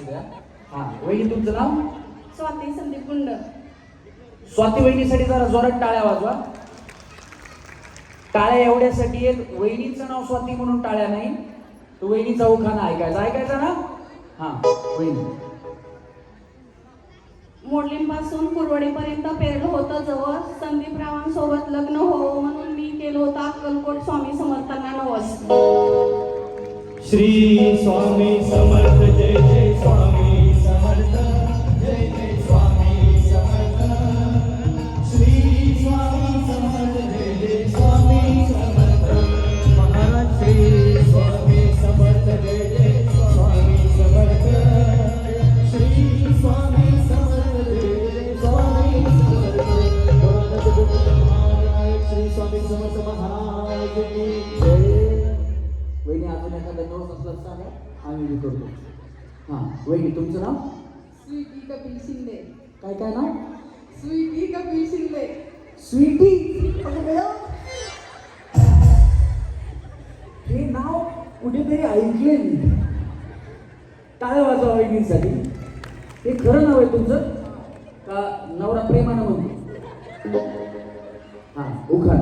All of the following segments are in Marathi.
हा वहिनी तुमचं नाव? स्वाती संदीप गुंड. स्वाती वहिनीसाठी जरा जोरात टाळ्या वाजवा. टाळ्या एवढ्यासाठी आहेत, वहिनीचं नाव स्वाती म्हणून टाळ्या नाही, तो वहिनीचा उखाणा ऐकायचा ना. हा वहिनी. मोडलींपासून कुरवडीपर्यंत पेरलं होतं जवळ, संदीपरावांसोबत लग्न होवं म्हणून मी केलं होतं अक्कलकोट स्वामी समर्थांना नवस. श्री स्वामी समर्थ जय जय स्वामी समर्थ जय जय स्वामी समर्थ. श्री स्वामी समर्थ जय जय स्वामी समर्थ. महाराज श्री स्वामी समर्थ जय जय स्वामी समर्थ. श्री स्वामी समर्थ जय जय स्वामी समर्थ. श्री स्वामी समर्थ महाराज की जय. वहिनी अजून एखादा नवस असला सांगा, आम्ही करतो. हा वहिनी तुमचं नाव? स्वीटी कपिल शिंदे. काय नाव? स्वीटी कपिल शिंदे. स्वीटी. हे नाव कुठेतरी ऐकले मी. टाळ्या वाजवा वहिनीसाठी. हे खरं नाव आहे तुमचं का नवरा प्रेमानं म्हणतो? हा उखाण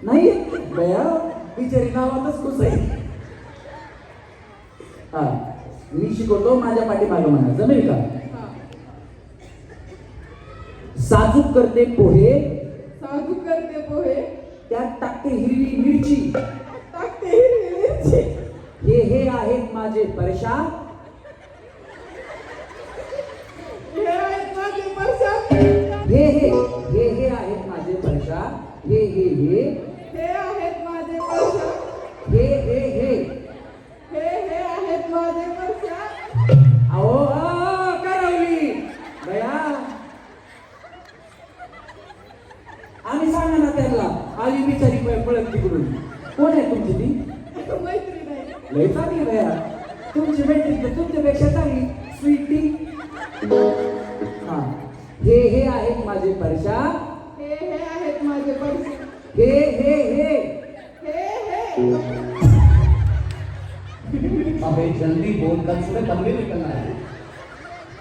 नाही बया, बिचारी नावातच खुश आहे. हा मी शिकवतो, माझ्या पाठीमागं म्हणा, जमेल का? साजूक करते पोहे, साजूक करते पोहे, त्यात टाकते हिरवी मिरची, टाकते हिरवी मिरची. हे आहेत माझे परशा, हे आहेत माझे परशा. हे आहेत माझे परशा, हे हे आहेत माझे परशा. हे हे आहेत माझे परशा. अहो करवली बया, आम्ही सांगा ना त्यांना. आली बिचारी पळत तिकडून. कोण आहे तुमची ती? मैत्री नाही. लय चांगली बया तुमची मैत्रीण तर तुमच्यापेक्षा चांगली. स्वीटी. हा हे आहेत माझे परशा, हे आहेत माझे परशा. हे अबे जल्दी बोल, कल सुबह तंबी निकलना है.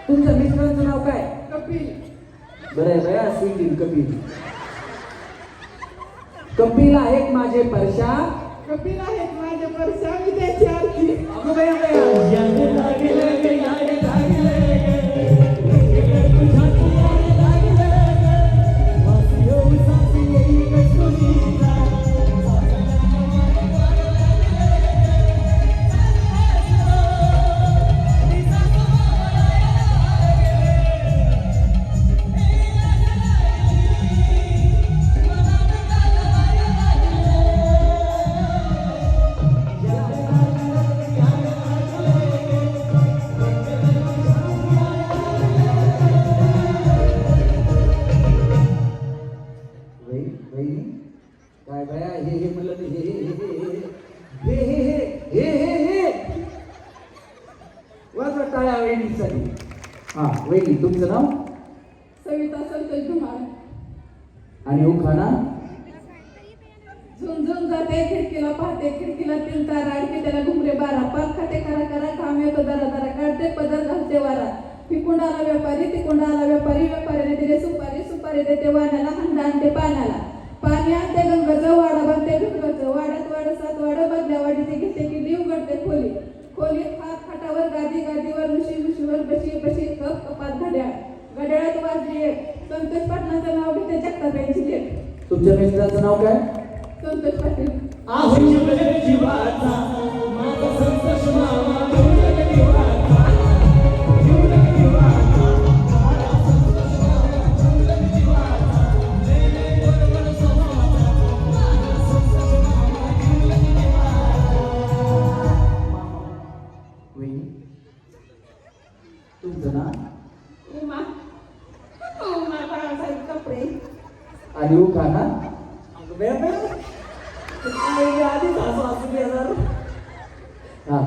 तुमच्या मित्रांचं नाव काय? कपिल. बरं आहे बया, स्वीटी कपिल. कपिल आहेत माझे परशा. कपिल आहेत माझे परशा. मी त्याची आरती. अगं बया बया, याद लागले गे, याद लागले गे, तुझ्या याद लागले गे. वासियो साथी एक तुझीला. काय बया हे म्हणलं ते हे वाजवा टाळ्या वहिनीसाठी. हा वहिनी तुमचं नाव? सविता संतोष धुमाळ. आणि उखाणा? झुंझुन जाते खिडकीला पाहते, खिडकीला तीन तारा, अडके त्याला घुमरे बारा, पाक खाते करा घाम येतो दरा काढते पदर घालते वारा. तिकुंड आला व्यापारी, तिकुंड आला व्यापारी, व्यापाऱ्याने दिले सुपारी, सुपारी देते वाण्याला, हंडा आणते पाण्याला. पाणी आणते गंगाचं, वाडा भरते गंगाचं, वाड्यात वाड सात वाड, बदल्या वाडीचे घेते किल्ली, उघडते खोली, खोलीत हात खाटावर, गादीवर ऋषीवर बशी कप कपात घड्याळात वाजली एक. संतोष पाटलांचं नाव घेते जगताबाईंची लेक. तुमच्या मित्राचं नाव काय? संतोष पाटील. आहुष्य जीवाचा माझा संतोष मामा जीवलग जीवाचा, जीवलग जीवाचा, माझा संतोष मामा जीवलग जीवाचा. जय जय बरोबर स्वभावाचा, माझा संतोष मामा जीवलग जीवाचा. वहिनी तुमचं नाव? उमा बाळासाहेब कपडे. आणि उखाणा? आधी सासू असू देणार. हा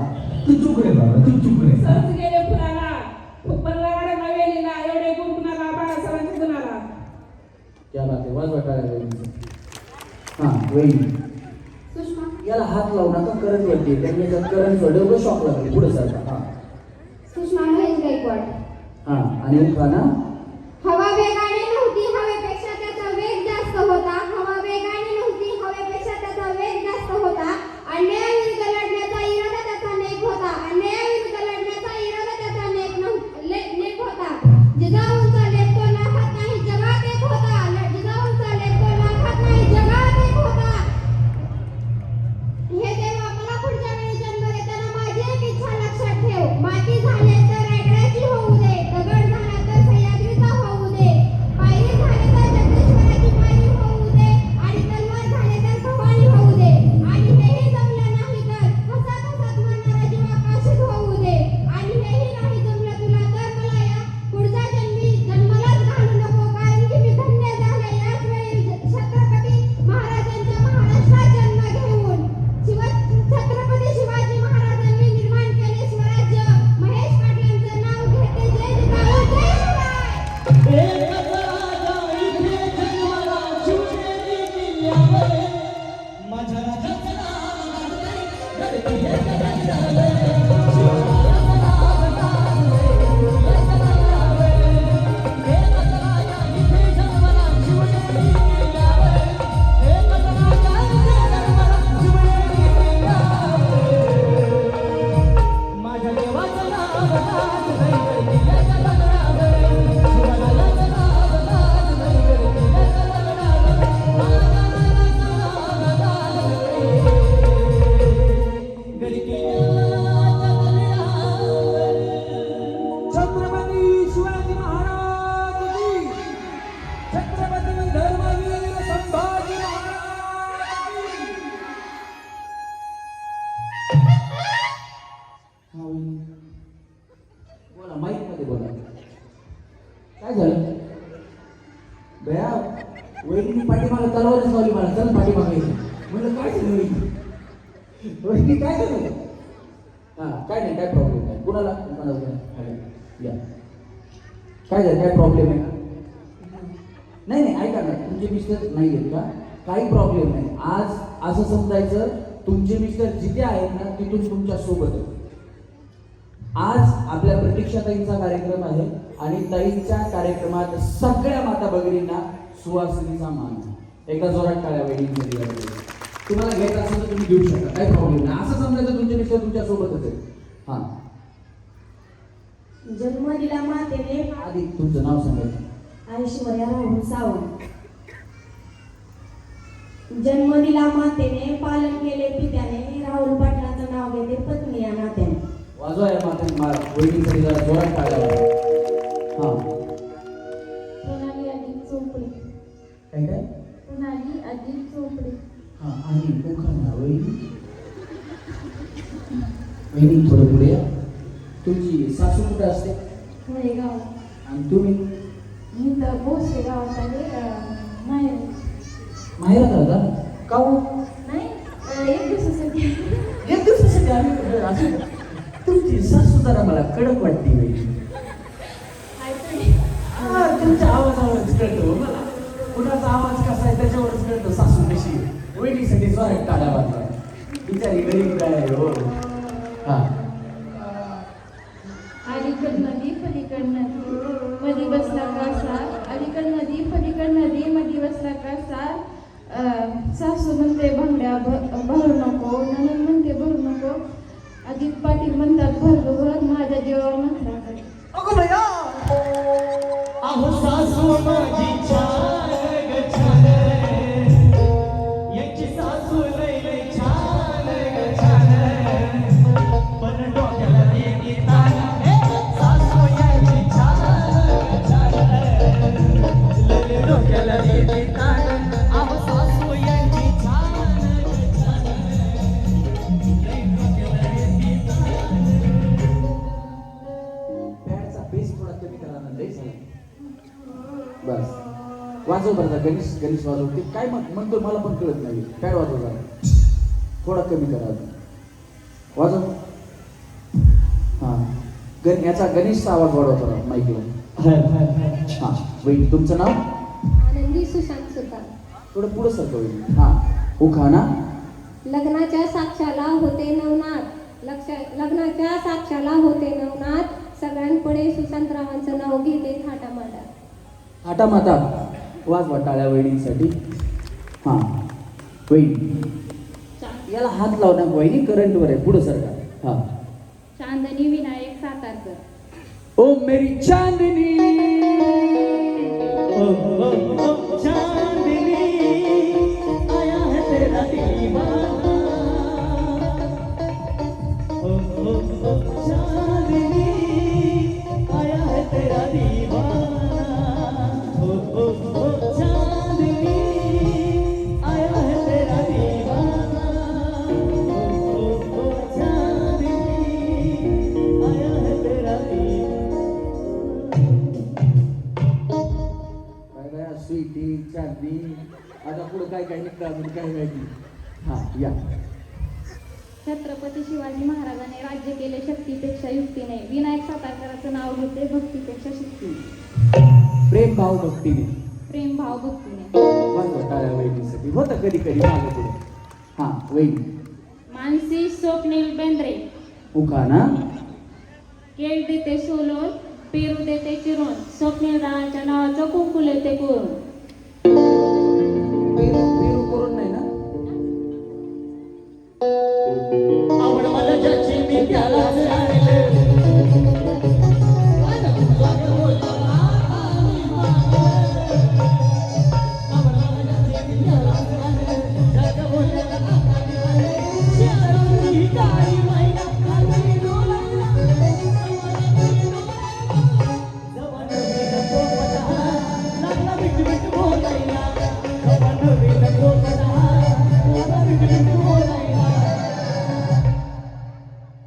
तू चुप रे बाबा, तू चुप रे. सहज गेले फुलाला, फुप्परला नवेलीला, एवढे गुण कुणाला, बाळासाहेबांच्या गुणाला. क्या बात आहे, वाजवा टाळ्या वहिनीचं. हा वहिनी सुषमा. याला हात लावू नका, करंट वरती त्यांनी करंट सोडलं, शॉक लागेल पुढे सरका. हा हा आणि उखाणा हवा वेगाने नव्हती, हवेपेक्षा त्याचा वेग जास्त होता. हवा वेगाने नव्हती, हवेपेक्षा त्याचा वेग जास्त होता. अन्यायाविरुद्ध लढण्याचा इरादा त्याचा नेक होता. अन्यायाविरुद्ध लढण्याचा इरादा त्याचा नेक होता. जिजाऊंचा लेख तो लाखात नाही जगात एक होता. जिजाऊंचा लेख तो लाखात नाही जगात एक होता. हे देवा मला पुढच्या वेळी जन्म देताना माझी एक इच्छा लक्षात ठेव. माती झाले तर रायगडाची होऊ दे, दगड झाला तर सह्याद्रीचा होऊ दे, पायरी झाले तर जगदीश्वराची पायरी होऊ दे, आणि तलवार झाले तर भवानी होऊ दे, आणि हेही जमलं नाही तर हसत हसत मरणारा जीव आकाशात होऊ दे, आणि हेही नाही जमलं तुला तर मला या पुढच्या जन्मी जन्मालाच घालू नको, कारण की मी धन्य झाले याच वेळी छत्रपती महाराजांच्या महाराष्ट्रात जन्म घेऊन. छत्रपती शिवाजी महाराजांनी निर्माण केले स्वराज्य. महेश पाटलांचं नाव घेते. जय जिजाऊ, जय शिवराय. एकच राजा इथे जन्माला शिवनेरी किल्ल्यावर. माझ्या राजाचं नाव गाजलंय, धरती हे गगनावर. शिवरायाचं नाव गाजलंय, धरती गगनावर. एकच राजा इथे जन्माला शिवनेरी किल्ल्यावर. एकच राजा इथे जन्माला शिवनेरी किल्ल्यावर. माझ्या देवाचं नाव गाजलंय, धरती हे गगनावर. शिवरायाचं नाव गाजलंय, धरती हे गगनावर. महाराजांचं नाव गाजलंय, गडकिल्ल्याच्या गगनावर. छत्रपती शिवाजी महाराज की छत्रपती धर्मवीर संभाजी महाराज की. हा, वहिनी. बोला माईक मध्ये बोला. काय झालं बया? वहिनी पाठीमागे तलवारच लावली मला. चल पाठीमागे. म्हणलं काय झालं वहिनी? वहिनी काय झालं? हा काय नाही, काय प्रॉब्लेम नाही. कुणाला या काय झालं? काय प्रॉब्लेम आहे का? नाही नाही, ऐका ना, तुमचे मिस्टर नाही आहेत का? काही प्रॉब्लेम नाही. आज असं समजायचं तुमचे मिस्टर जिथे आहेत ना तिथून तुमच्या सोबत आहेत. आज आपल्या प्रतीक्षाताईंचा कार्यक्रम आहे आणि ताईंच्या कार्यक्रमात सगळ्या माता भगिनींना सुवासिनीचा मान आहे. एका जोरात टाळ्या वहिनींसाठी द्यायला. तुम्हाला घ्यायचं असेल तर तुम्ही घेऊ शकता, काही प्रॉब्लेम नाही. असं समजायचं तुमचे मिस्टर तुमच्या सोबतच आहे. हा जन्म दिला मातेने आधी तुमचं नाव सांगायचं. ऐश्वर्या राहुल सावंत. जन्म दिला मातेने, पालन केले पित्याने, राहुल पाटलाचं नाव घेते पत्नी या नात्याने. वाजवा या माता वहिनीसाठी जरा जोरात टाळ्या. हा प्रणाली अजित चोपडे. काय काय? प्रणाली अजित चोपडे. हा आणि उखाणा वहिनी. वहिनी थोडं पुढे या. तुमची सासू कुठे असते होय गाव. आणि तुम्ही मी तर भोसले गावात आहे. माहेर माहेरात राहता का हो? नाही, एक दिवसासाठी. एक दिवसासाठी आम्ही असं. तुमची सासू जरा मला कडक वाटते वहिनी. तुमच्या आवाजावरच कळतो मला. कुणाचा आवाज कसा आहे त्याच्यावरच कळतो सासू कशी आहे. वहिनीसाठी जोरात टाळ्या वाजवा. बिचारी गरीब काय आहे हो. हा अलीकड नदी पलीकड नदी मधी बसला कासा. अलीकड नदी पलीकड नदी मधी बसला कासा. सासू म्हणते भांड्या भरू नको, ननंद म्हणते भरू नको. अजित पाटील म्हणतात भर माझ्या जीवावर नखरा कर. अगं बया, अहो सासू माझी छान ग छान. यांची सासू लय लय छान ग छान. पण डोक्याला देती ताण. सासू यांची छान ग छान. लय डोक्याला देती ताण. अहो सासू यांची छान ग छान. लय डोक्याला देती ताण. पॅडचा बेस थोडा कमी करा ना. लई झाला. बस वाजव बरं. गणेश गणेश वाजव. ते काय म्हणतो मला पण कळत नाही. पॅड वाजव जरा. थोडा कमी करा. वाजव. हा याचा गणेशचा आवाज वाढवा थोडा माईकला. हा वहिनी तुमचं नाव? आनंदी सुशांत सुतार. थोडं पुढं सरकं वहिनी. हा उखाणा. लग्नाच्या साक्षाला होते नवनाथ. लग्नाच्या साक्षाला होते नवनाथ. सगळ्यांपुढे शांतरावांचं नाव घेते थाटामाटा. आटा माता वाजवा टाळ्या वहिनींसाठी. हां वहिनी याला हात लावणार वहिनी करंटवर आहे पुढं सरकार. हां चांदणी विनायक सातारकर. ओ मेरी चांदनी ओ चांदनी आया है तेरा दीवाना. ओ चांदनी आया है तेरा दीवाना. ओ चांदनी आया है तेरा दीवाना. ओ चांदनी आया है तेरा दीवाना. स्वीटी चांदणी आता पुढं काय काय निघतं अजून काय माहिती. हां या. छत्रपती शिवाजी महाराजांनी राज्य केले शक्तीपेक्षा युक्तीने. विनायक सातारकरांचं नाव घेते भक्तीपेक्षा शक्तीने. प्रेम भाव भक्तीने. प्रेम भाव भक्तीने. वाजवा टाळ्या वहिनीसाठी. होतं कधी कधी मागं पुढे. हां वहिनी. मानसी स्वप्नील बेंद्रे. उखाणा. केळ देते सोलून पेरू देते चिरून स्वप्नील रावांच्या नावाचं कुंकू लेते करून. पेरू पेरू करून नाही ना. आवड मला ज्याची मी त्यालाच आणले.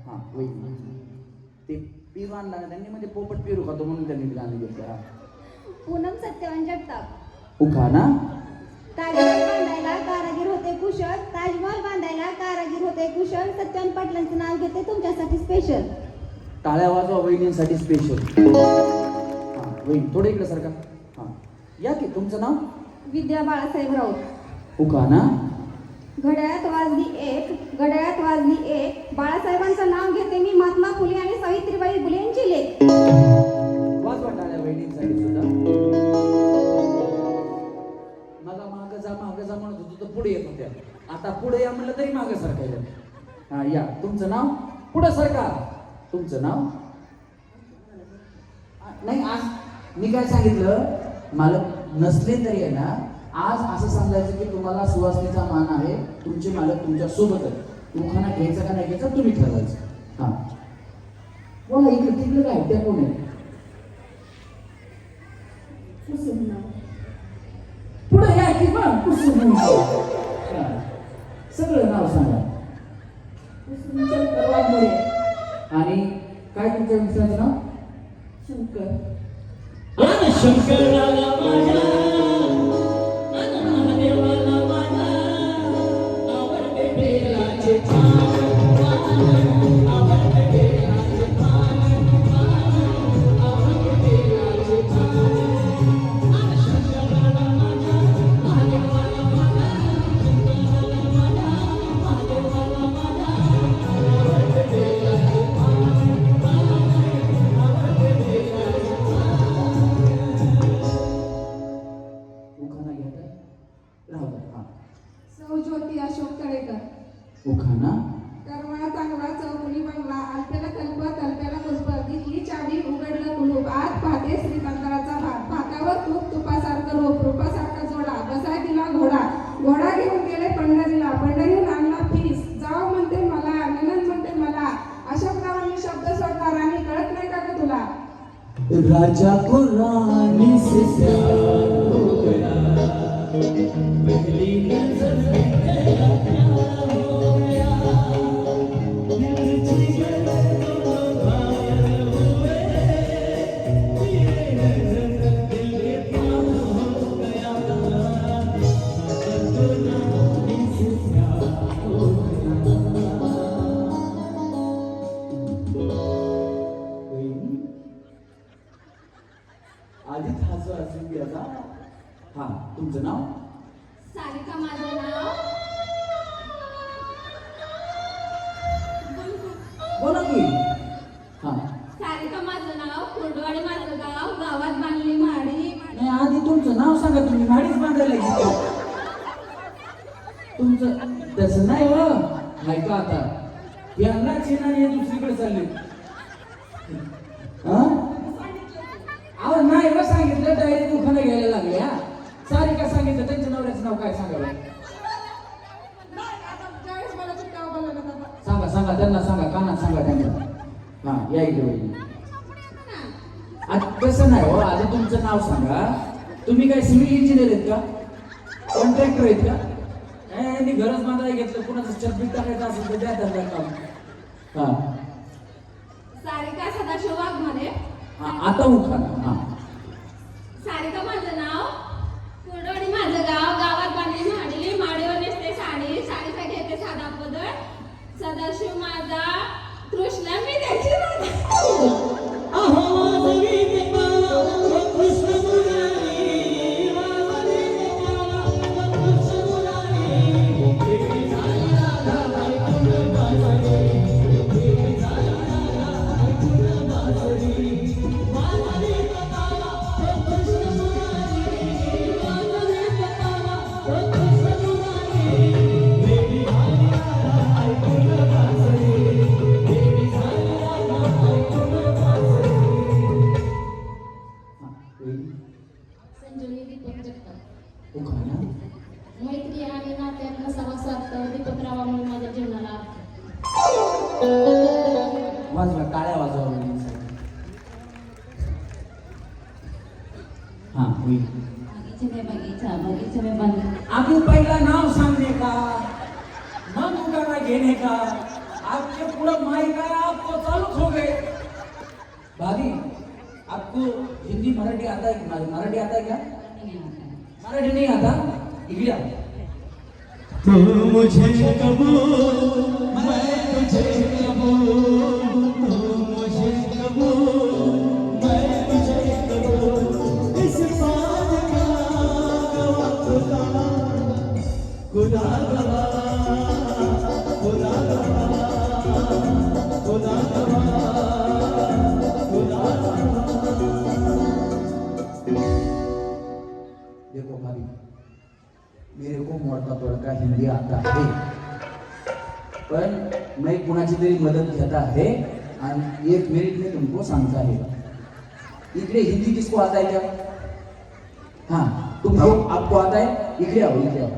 हां वहिनी. ते पेरू आणला ना त्यांनी म्हणजे पोपट पेरू खातो म्हणून त्यांनी गाणं घेतलं. हां पूनम सत्यवान जगताप. उखाणा. ताजमहल बांधायला कारागीर होते कुशल. ताजमहल बांधायला कारागीर होते कुशल. सत्यवान पाटलांचं नाव घेते तुमच्यासाठी स्पेशल. टाळ्या वाजवा वहिनींसाठी स्पेशल. हां वहिनी थोडं इकडे सरका. हां या की तुमचं नाव. विद्या बाळासाहेब राऊत. उखाणा. घड्याळात वाजली एक. घड्याळात वाजली एक. बाळासाहेबांचं नाव घेते मी महात्मा फुले आणि सावित्रीबाई फुले यांची लेक. वाजवा टाळ्या वहिनींसाठी सुद्धा. मला मागं जा म्हणत होतो तर पुढे येत होत्या. आता पुढे या म्हणलं तरी मागं सरकायला. हां या तुमचं नाव. पुढं सरका. तुमचं नाव. नाही आज मी काय सांगितलं मला नसले तरी आहे ना आज असं समजायचं की तुम्हाला सुवासनीचा मान आहे. तुमचे मालक तुमच्या सोबत आहे. उखाणा घ्यायचा का नाही घ्यायचा तुम्ही ठरवायचं. हां बोला इकडे तिकडे काय त्या कोण आहे. पुढे या की मग कुसुम. सगळं नाव सांगा. आणि काय तुमच्या मित्राचं नाव. शंकर. शंकराला माझ्या महादेवाला माझ्या आवडते बेलाचे पान. आवडते बेलाचे पान. आवडते बेलाचे पान. शंकराला माझ्या महादेवाला माझ्या शंकराला माझ्या महादेवाला माझ्या आवडते बेलाचे पान. आवडते बेलाचे पान. उखाणा घ्यायचा राहू द्या. हां सौ ज्योती अशोक तळेकर. उखाणा. करवळा चांगला चौकुली बंगला. अल्प्याला कल्प तल्प्याला पुष्प. दिसली चावी उघडलं कुलूप. आत पाहते श्रीकांताचा भात. भातावर तूप तुपासारखं रोप. रूपासारखा जोडा. बसाय तिला घोडा. घोडा घेऊन गेले पंढरीला. पंढरीहून आणला फीस. जाव म्हणते मला ननंद म्हणते मला. अशोकरावांनी शब्द सोडला राणी. कळत नाही का ग तुला. राजा को रानी से प्यार हो गया. पहली नजर में तेरा प्यार हो गया. दिल जिगर दोनों घायल हुए. ये नजर दिल के पार हो गया. राजा को रानी से प्यार हो गया. आधीच हसू असून घ्यायचा. हां तुमचं नाव. सारिका माझं नाव. बोला की. हां सारिका माझं नाव. कुर्डवाडी माझं गाव, गावात बांधली माडी. नाही आधी तुमचं नाव सांगा, तुम्ही माडीच बांधायला घेतली. तुमचं तसं नाही हो. ऐका आता यांना चिन्हाने दुसरीकडे चालले. हा अहो नाही हो, सांगितलं डायरेक्ट दुकानं घ्यायला लागले. हा सारिका सांगितलं, त्यांच्या नवऱ्याचं नाव काय सांगावं? नाही, आता ज्यावेळेस मला चिठ्ठ्या बोलवलं जातं. सांगा सांगा त्यांना सांगा, कानात सांगा त्यांना. हा या इकडे वहिनी. आता तसं नाही हो, आधी तुमचं नाव सांगा. तुम्ही काय सिव्हिल इंजिनियर आहेत का, कॉन्ट्रॅक्टर आहेत का? यांनी घरच बांधायला घेतलं, कुणाचं चटबीट टाकायचं असेल तर द्या त्यांना काम. हा सारिका सदाशिव वाघमारे. हा आता उठा. हा सारिका माझं नाव, कुर्डवाडी माझं गाव, गावात बांधली माडी, माडीवर नेसते साडी, साडीसाठी येते साधा पदर. सदाशिव माझा कृष्ण, मी त्याची राधा. संजीवनी दीपक जगताप. उठा ना. मैत्री आणि नात्यातला सहवासात दीपकरावामुळे माझ्या जीवनाला अर्थ. वाजवा, टाळ्या वाजवा वहिनींसाठी. हा होईल. बगीचे में बगीचा. आधी पहिला नाव सांगने का, मग उगाना घेने का. आपके पूरा माइक आया, आपको चालू हो गए. भाभी आपको हिंदी मराठी आता है? मराठी आता है क्या? मराठी नहीं आता? इकडे आओ. तू मुझे कबूल, मैं तुझे कबूल. तू मुझे कबूल, मैं तुझे कबूल. इस बात का गवाह खुदा, खुदा गवाह, खुदा गवाह, खुदा गवाह, खुदा गवाह. देखो भाभी, मेरे को मोड़का तोड़का हिंदी आता है, पर मैं कुणाची तरी मदत घेता है आणि 1 मिनिट में तुमको सांगता है. इकडे हिंदी किसको आता है क्या? हाँ तुमको, आपको आता है? इकडे आओ, इकडे आओ,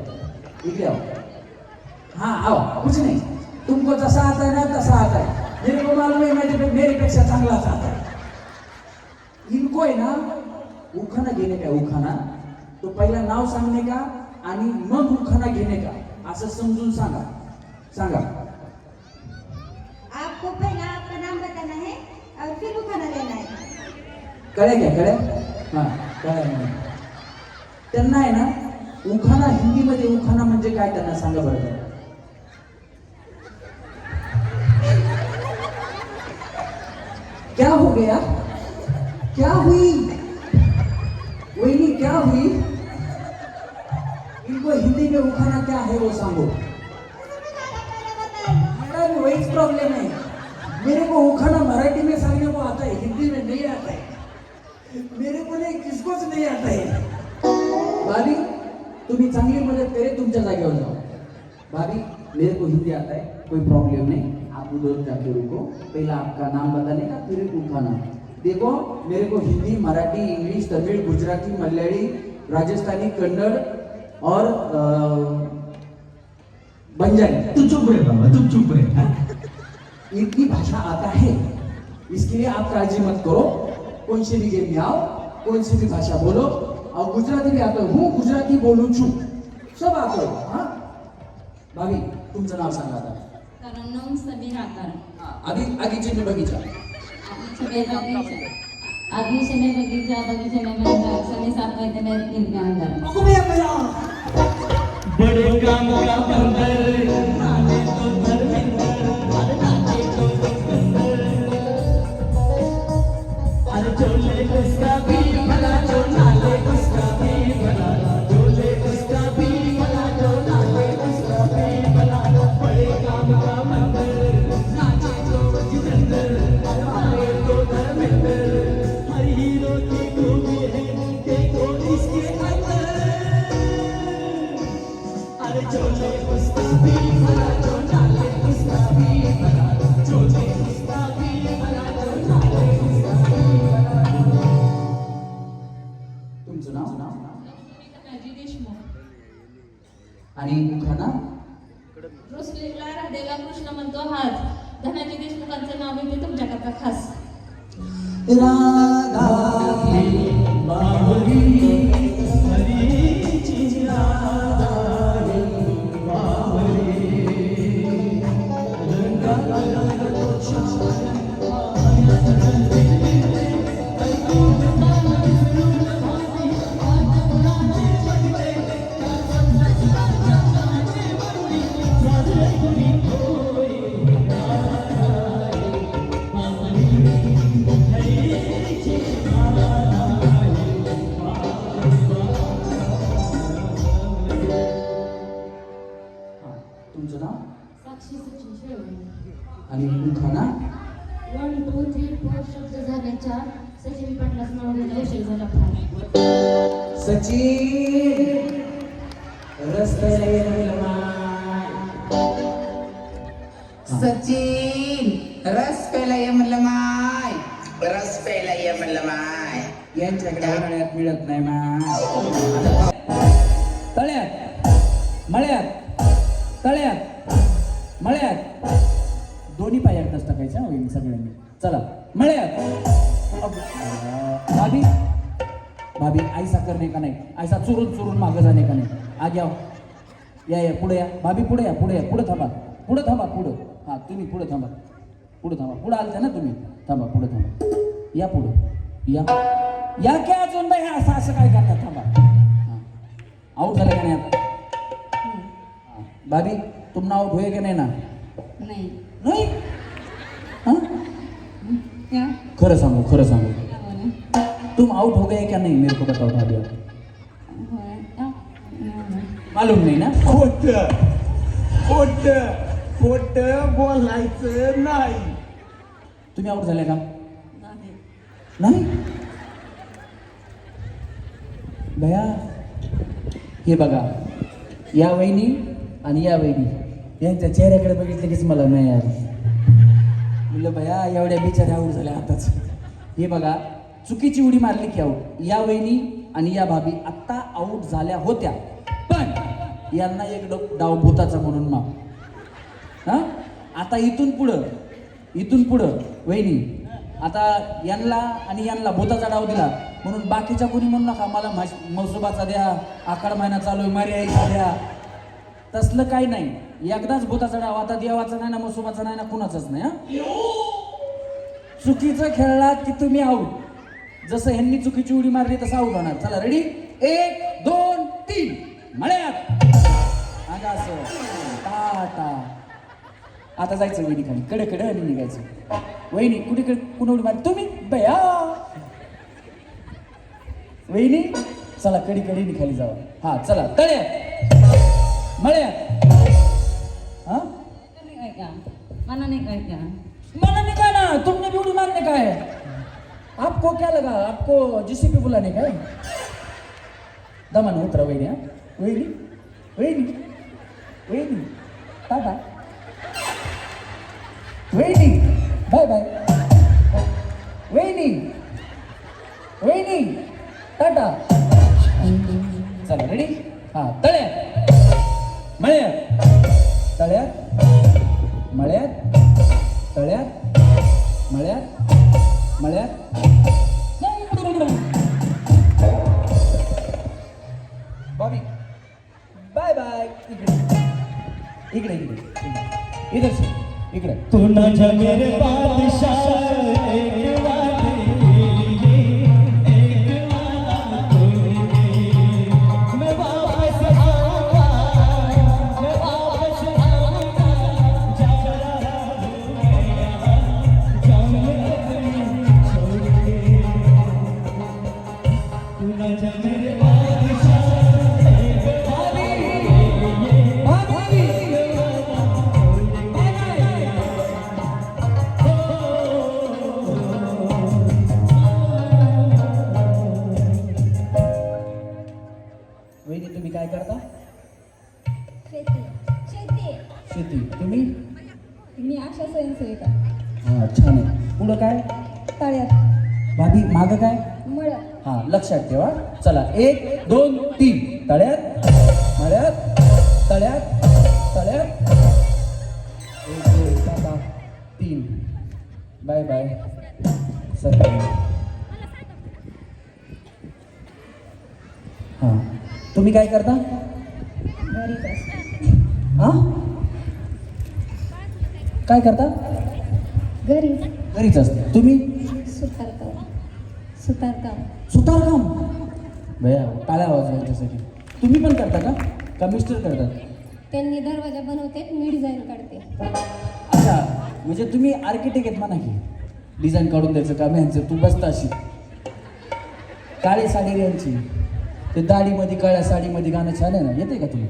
इकडे आओ. हाँ आओ, कुछ नहीं. तुमको जसा आता है ना तसा आता है. मेरे को मालूम है, मेरे पेक्षा चांगलाच आता है. इनको है ना उखाना घेणे का, उखाना तो पहिला नाव सांगणे का आणि मग उखाना घेणे का, असं समजून सांगा. सांगा. आपको पहला आपका नाम बताना है और फिर उखाना लेना है. कळे क्या, कळे? हा कळे. त्यांना आहे ना उखाना, हिंदीमध्ये उखाना म्हणजे काय त्यांना सांगा बरं. क्या हो गया, क्या हुई वहिनी, क्या हुई? इनको हिंदी में उखाना क्या है वो सांगो. मैडम वही प्रॉब्लम है, मेरे को उखाना मराठी में सांगने को आता है, हिंदी में नहीं आता है. मेरे को नहीं, किसको नहीं आता है. भाभी तुम्ही चांगली मदत करे, तुमच्या जागेवर जाओ. भाभी मेरे को हिंदी आता है, कोई प्रॉब्लम नहीं, आप उधर जाके रुको. पहला आपका नाम बताने का, फिर उठाना. देखो मेरे को हिंदी, मराठी, इंग्लिश, तमिल, गुजराती, मलयाली, राजस्थानी, कन्नड़ और बंजारी. तू चुप रहे बाबा, तू चुप रहे. हाँ? इतनी भाषा आता है, इसके लिए आप काळजी मत करो. कौन से भी गेम में आओ, कौन सी भी भाषा बोलो. और गुजराती भी आता हूँ, गुजराती बोलूँ छू, सब आता है. हाँ भाभी तुमचं नाव सांगा आता. कारण नम समीर आकार. आधी आगीचे मी बगीचा. आगीचे में बगीचा, बगीचे में मंदार, सभी साथ में मैं निर्गांधार. बड़े काम का बंदर, नाले तो धर्मेंद्र, अरे नाले तो सिकंदर. अरे चोले उसका भी भला, जो नाले उसका भी भला. चोले उसका भी भला, जो नाले उसका भी भला. बड़े काम का बंदर, नाचे तो जितेंद्र, नाले तो धर्मेंद्र. आणि उखाणा रुसलेला राधेला कृष्ण म्हणतो हाच धनाजी देशमुखांचं नाव घेते तुमच्याकरता खास राधा ही बाहुली हरीची राधा ही बाहुली तुमचं नाव साक्षी सचिन शेळके आणि उखाणा 1 2 3 4 शब्द झाल्याच्या सचिन पाटलाच नाव घेतलं उशीर झाला फार सचिन रस्त्याला सचिन रस प्यायला ये म्हणलं माय रस प्यायला ये म्हणलं माय यांच्याकडे उन्हाळ्यात मिळत नाही माय तळ्यात मळ्यात तळ्यात मळ्यात दोन्ही पायातच टाकायच्या होईल सगळ्यांनी चला मळ्यात भाभी भाभी ऐसा करणे का नाही ऐसा चुरून चुरून मागं जाणे का नाही आग्या या पुढे या भाभी पुढे या पुढे थांबा पुढं हां तुम्ही पुढे थांबा पुढे आलता ना तुम्ही थांबा पुढे थांबा या पुढं या क्या अजून बाई असं काय करतात थांबा हां आऊट झालं का नाही आता भाभी तुम आउट हुए कि नहीं ना नाही नहीं हाँ खरं सांगू तुम आउट हो गए क्या नहीं मेरे को बताओ भाभी आप मालूम नहीं ना खोट खोट खोट बोलायचं नाही तुम्ही आउट झाले का नाही भया हे बघा या वहिनी आणि या वहिनी यांच्या चेहऱ्याकडे बघितलं कीच मला नाही आली म्हणलं भया एवढ्या बिचाऱ्या आऊट झाल्या आताच हे बघा चुकीची उडी मारली की आऊट या वहिनी आणि या भाभी आत्ता आऊट झाल्या होत्या पण यांना एक डाव भूताचा म्हणून माप हां आता इथून पुढं वहिनी आता यांना आणि यांना भूताचा डाव दिला म्हणून बाकीच्या कोणी म्हणू नका मला मसुबाचा द्या आखाड महिना चालू आहे मर्यादेचा द्या तसलं काही नाही एकदाच भूताचा डाव आता देवाचा नाही ना मसुबाचा नाही ना कुणाचाच नाही हा चुकीचं खेळलात की तुम्ही आऊट जसं ह्यांनी चुकीची उडी मारली तसं आऊट होणार चला रेडी 1 2 3 मळ्यात आगा असं टाटा आता जायचं वहिनी खाली कडे आणि निघायचं वहिनी कुठे कुणा उडी मारली तुम्ही बया वहिनी चला कडी खाली जावा हा चला तळ्यात मळ्यात हा मनाने काय का मना नहीं कहना तुमने भी उड़ी मारने का है आपको क्या लगा आपको जेसीबी बुलाने का है दमन उतरा वही वही टाटा वही बाय बाय वही टाटा चला रेडी हाँ तळ्यात मळ्यात बॉबी बाय बाय इकडे इधर से इकडे तू न जा मेरे बादशाह एक वादे एक वादा तूने मैं वापस आऊंगा जा रहा हूँ छोड़ के तू न जा मेरे बादशाह वहिनी तुम्ही काय करता शेती शेती तुम्ही मी आशा स्वयंसेविका हा छान आहे पुढं काय तळ्यात भाभी मागं काय मळ्यात हा लक्षात ठेवा चला 1 2 3 तळ्यात तळ्यात तळ्यात 1 2 7 8 3 बाय बाय सर हां तुम्ही काय करता हां काय करता घरीच असते तुम्ही सुतारकाम भैया टाळ्या आवाज याच्यासाठी तुम्ही पण करता का मिस्टर करतात त्यांनी दरवाजा बनवते मी डिझाईन काढते अच्छा म्हणजे तुम्ही आर्किटेक्ट आहेत म्हणा की डिझाईन काढून द्यायचं काम यांचं तू बसता अशी काळी साडी यांची ते दाढीमध्ये काळ्या साडीमध्ये गाणं छान आहे ना येते का तुम्ही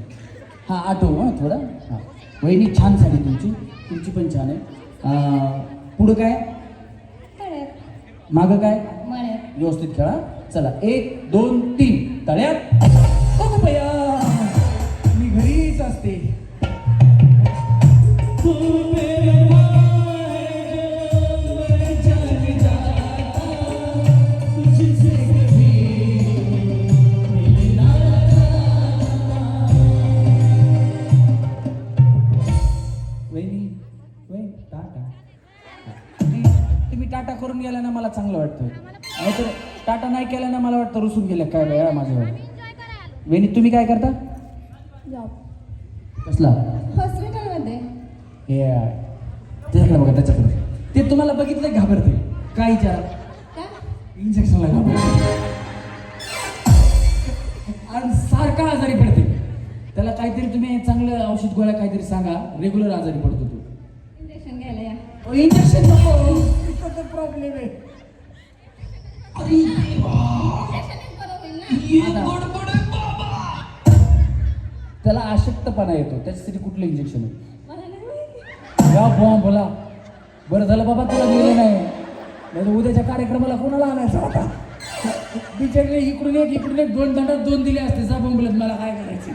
हां आठव हां थोडा हां वहिनी छान साडी तुमची पण छान आहे पुढं काय मागं काय मळ्यात व्यवस्थित खेळा चला 1 2 3 तळ्यात बघू भैया मी घरीच असते तुम्ही टाटा करून गेला ना मला चांगलं वाटतं नाहीतर टाटा नाही केला ना मला वाटतं रुसून गेल्या काय बाया माझ्यावर वेणी तुम्ही काय करता जॉब कसला हॉस्पिटलमध्ये हे त्याच्याकडे बघा त्याच्याकडे ते तुम्हाला बघितलं घाबरते काय विचार का इंजेक्शनला घाबरते आणि सारखा आजारी पडते त्याला काहीतरी तुम्ही चांगलं औषध गोळ्या काहीतरी सांगा रेग्युलर आजारी पडतो तो इंजेक्शन घ्यायला या इंजेक्शन नको इथं तर प्रॉब्लेम आहे अरे त्याला अशक्तपणा येतो त्याच्यासाठी कुठलं इंजेक्शन आहे या बॉम्बला बरं झालं बाबा तुला गेलं नाही उद्याच्या कार्यक्रमाला कोणाला आणायचं आता बिचारले इकडून एक 2 दंडात 2 दिले असते जा बॉम्बला मला काय करायचे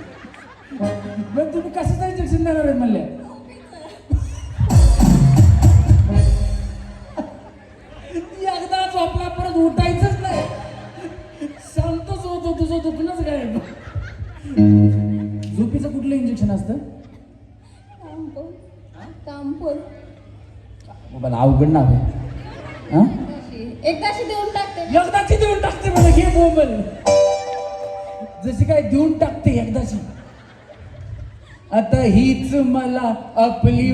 पण तुम्ही कशाचं इंजेक्शन देणार आहे म्हणल्या एकदा झोपला परत उठायचंच नाही शांतच होतो तुझं दुखणंच काय झोपीचं कुठलं इंजेक्शन असतं कामपोल बाबा अवघड नाव आहे हां एकदाशी देऊन टाकते एकदाची देऊन टाकते मला घे मोबाईल जशी काय देऊन टाकते एकदाची आता हीच मला आपली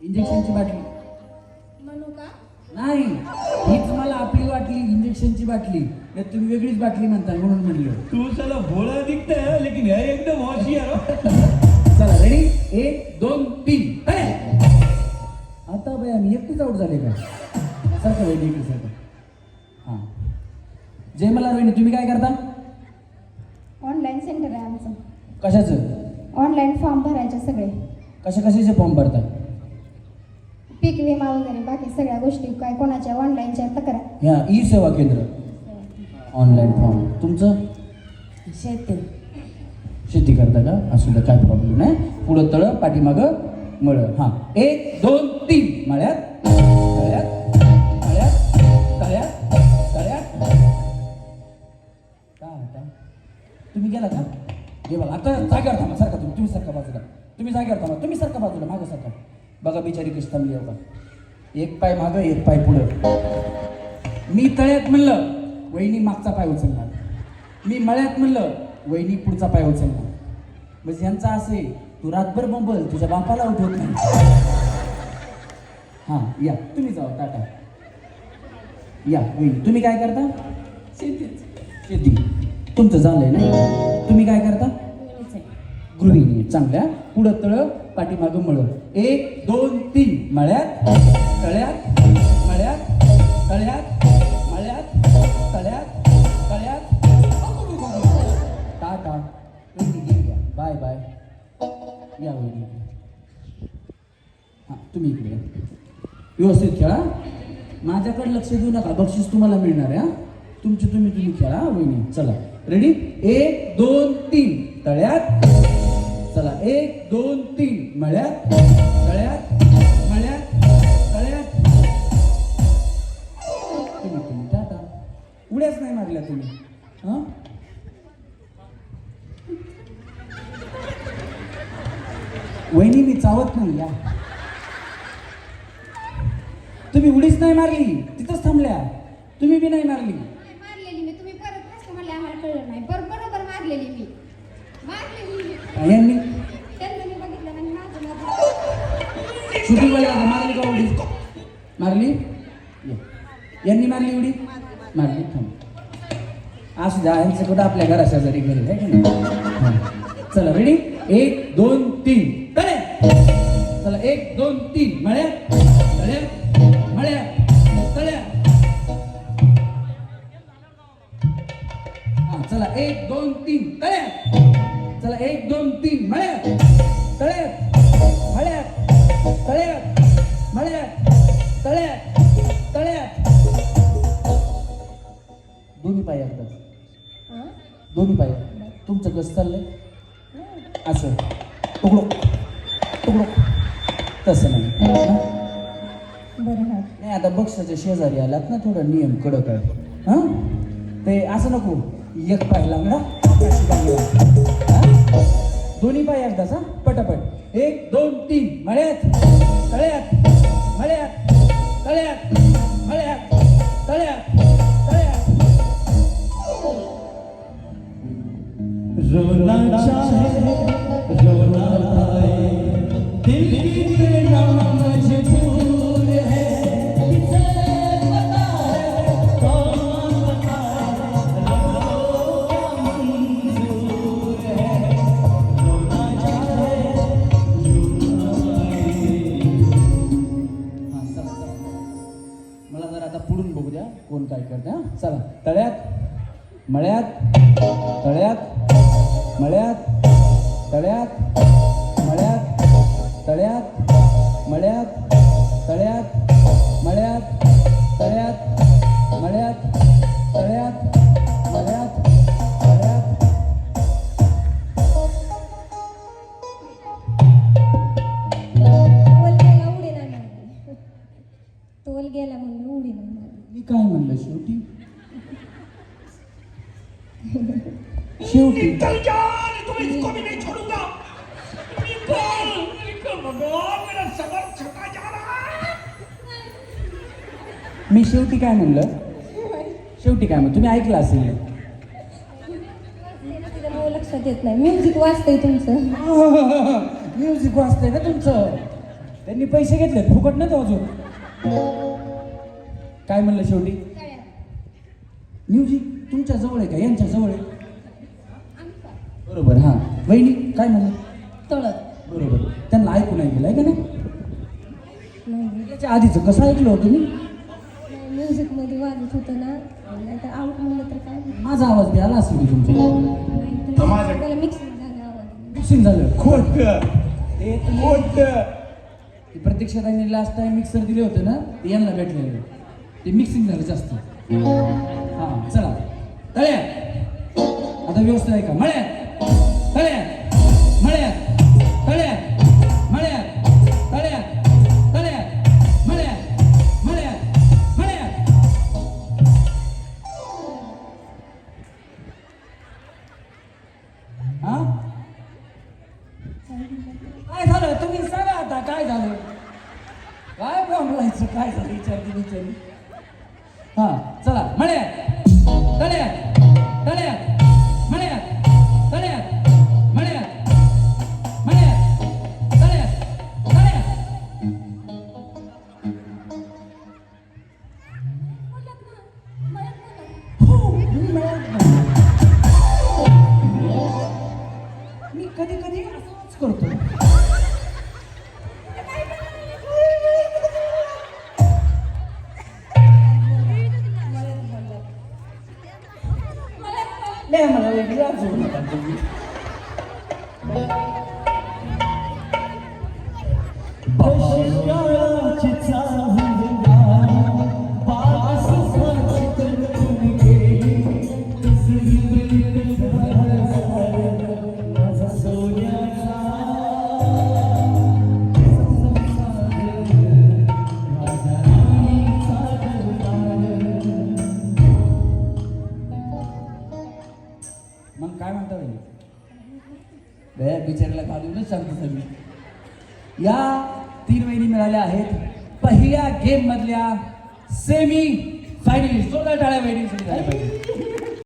इंजेक्शनची बाटली म्हणू का नाही हीच मला आपली वाटली इंजेक्शनची बाटली नाही तुम्ही वेगळीच बाटली म्हणता म्हणून म्हणलं तू चला भोळा दिखता लेकिन है एकदम होशियार हो. चला रेडी 1 2 3 आता बाई आम्ही एकटीच आउट झाले का सारखं वहिनी एकटी सारखं हां जय मला वहिनी तुम्ही काय करता ऑनलाईन सेंटर आहे आमचं कशाचं ऑनलाईन फॉर्म भरायचे सगळे कशाचे फॉर्म भरता पीक विमा वगैरे बाकी सगळ्या गोष्टी काय कोणाच्या ऑनलाईनच्या तक्रार ह्या ई सेवा केंद्र ऑनलाईन फॉर्म तुमचं शेती करता का असू द्या काय प्रॉब्लेम नाही पुढं तळ पाठीमागं मळ हां 1 2 3 मळ्यात तळ्यात तळ्यात तळ्यात तळ्यात का तुम्ही गेला का हे बघा आता जागेवर थांबा सारखा तुम्ही सारखा बाजूला तुम्ही जागेवर थांबा तुम्ही सारखा बाजूला मागं सारखा बघा बिचारी कशी थांबली आहे बघा एक पाय मागं एक पाय पुढं मी तळ्यात म्हणलं वहिनी मागचा पाय उचलणार मी मळ्यात म्हणलं वहिनी पुढचा पाय उचलणार म्हणजे यांचा असे तू रातभर बोंबल तुझ्या बापाला उठवत नाही हां या तुम्ही जाऊ टाटा या वहिनी तुम्ही काय करता शेती तुमचं झालंय ना तुम्ही काय करता गृहिणी चांगल्या पुढं तळ पाठीमागं मळ 1 2 3 मळ्यात तळ्यात मळ्यात तळ्यात मळ्यात तळ्यात बाय बाय. या वहिनी. हां तुम्ही इकडे या. व्यवस्थित खेळा. माझ्याकडे लक्ष देऊ नका. बक्षीस तुम्हाला मिळणार आहे. हां तुम्ही खेळा वहिनी. चला रेडी. 1 2 3 तळ्यात. चला 1 2 3 मळ्यात. तळ्यात मळ्यात तळ्यात. तुम्ही टाटा. उड्याच नाही मारल्या तुम्ही. हां वहिनी मी चावत नाही. या तुम्ही उडीच नाही मारली. तिथंच थांबल्या. तुम्ही बी नाही मारली. मारलेली मी. तुम्ही परत प्रश्न म्हणले आम्हाला कळलं नाही. बरोबर मारलेली मी. यांनी त्यांना मी बघितलं नाही. माझं शूटिंग वाला मारली का उडी? मारली. यांनी मारली उडी. मारली. थांब. असू द्या. यांचं कुठं आपल्या घरा शेजारी घरी आहे की नाही. चला रेडी. 1 2 3 तळे. चला 1 2 3 मळ्यात. तळ्यात मळ्यात तळ्यात. हां चला 1 2 3 तळ्यात. चला 1 2 3 मळ्यात. तळ्यात मळ्यात तळ्यात मळ्यात तळ्यात तळ्यात. दोन्ही पाय एकदाच. दोन्ही पाय. तुमचं कसं चाललंय? असं तुकडो तुकडो तसं नाही. नाही आता बक्षाच्या शेजारी आलात ना. थोडा नियम कडक आहे. हां ते असं नको. एक पाय लांगडा दोन्ही पाय एकदाच. हा पटापट. 1 2 3 मळ्यात. तळ्यात मळ्यात तळ्यात मळ्यात तळ्यात तळ्यात. रोना चाहे रोना आए दिल की तेरा मजबूर है किसे बताए कौन बताए रो मंजूर है रोना चाहे रोना आए. हां चला. मला जरा आता पुढून बघू द्या कोण काय करते. हां चला. तळ्यात मळ्यात तळ्यात मळ्यात तळ्यात मळ्यात तळ्यात मळ्यात तळ्यात मळ्यात तळ्यात मळ्यात तळ्यात मळ्यात तळ्यात. तोल गेला म्हणून उडी नाही मारली. मी काय म्हणलं शेवटी. शेवटी तुम्हें इसको भी नहीं छोड़ूंगा. निकल भगवान मेरा सबर छका जा रहा है. मी शेवटी काय म्हणलं. शेवटी काय म्हणलं तुम्ही ऐकलं असेल. त्याच्यामुळे लक्षात येत नाही. म्युझिक वाजतंय तुमचं. म्युझिक वाजतंय ना तुमचं. त्यांनी पैसे घेतले फुकट ना तो अजून. काय म्हणलं शेवटी. म्युझिक तुमच्या जवळ आहे का यांच्या जवळ आहे? बरोबर. हां वहिनी काय म्हणलं. तळत. बरोबर. त्यांना ऐकू नाही गेलं आहे का नाही. त्याच्या आधीचं कसं ऐकलं होतं तुम्ही. म्युझिक मध्ये वाजत होतं ना. नाहीतर आउट म्हणलं तर काय. माझा आवाज बी आला असेल तुमचा. त्याला मिक्सिंग झालं आवाज. मिक्सिंग झालं. खोट ते खोट. प्रत्यक्षात त्यांनी लास्ट टाइम मिक्सर दिले होते ना ते यांना भेटलेले. ते मिक्सिंग झालं जास्त. हां चला. तळ्यात. आता व्यवस्थित आहे का. मळ्यात तळ्यात मळ्यात तळ्यात मळ्यात तळ्यात तळ्यात मळ्यात मळ्यात मळ्यात. हां काय झालं तुम्ही सांगा आता. काय झालं. काय बोलायचं. काय झालं विचारली. हां चला. मळ्यात तळ्यात तळ्यात मळ्यात तळ्यात मळ्यात मळ्यात तळ्यात तळ्यात. हो मी मळ्यात. मी कधी कधी असंच करतो. नाही मला वेगळी आजू नका तुम्ही. काळाची चाहुंबा बाग सुखाची तडतड केली तुझी माझा सोन्याचा माझा राणीचा मग काय म्हणता वहिनी? बिचारायला घालूनच सांगतो सगळी. या 3 वहिनी मिळाल्या आहेत पहिल्या गेम मधल्या सेमी फायनलिस्ट. जोरदार टाळ्या वहिनींसाठी झाल्या पाहिजे.